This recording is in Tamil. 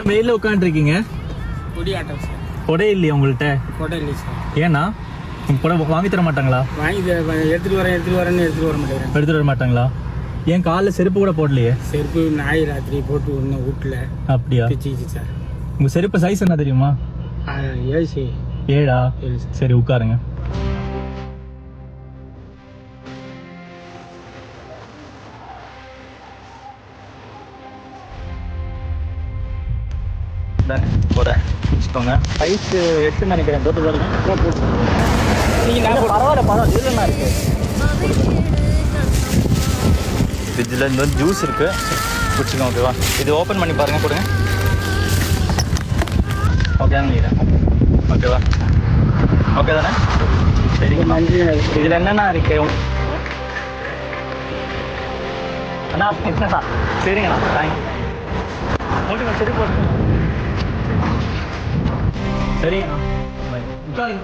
வெயில உட்காந்துருக்கீங்க? கொடி ஆட்டம் சார். கொடை இல்லையா உங்கள்கிட்ட? கொடை இல்லை சார். ஏன்னா கொடை வாங்கி தர மாட்டாங்களா? வாங்கி எடுத்துகிட்டு வரேன்னு எடுத்துகிட்டு வர மாட்டேங்கிறேன். எடுத்துட்டு வர மாட்டாங்களா? என் காலில் செருப்பு கூட போடலையே. செருப்பு நாய் ராத்திரி போட்டு ஒன்று வீட்டில் அப்படியா? பிச்சுச்சு சார். உங்கள் செருப்பு சைஸ் என்ன தெரியுமா? 7 7 சார். சரி உட்காருங்க. கூட வச்சுக்கோங்க. சைஸ் 8 நினைக்கிறேன். தொட்டு பாருங்க. பரவாயில்ல இல்லைன்னா இருக்கு. ஃப்ரிட்ஜில் இந்த ஜூஸ் இருக்குது, குடிச்சுக்கோங்க. ஓகேவா? இது ஓப்பன் பண்ணி பாருங்கள், கொடுங்க. ஓகேதான் நினைக்கிறேன். ஓகேவா? ஓகே தானே? சரி, நன்றி. இதில் என்னென்ன இருக்கு அண்ணா? பிஸ்னஸா? சரிங்கண்ணா, தேங்க்யூ. ஓகேண்ணா, சரி போட்டு சரிங்கண்ணா. உட்காரு.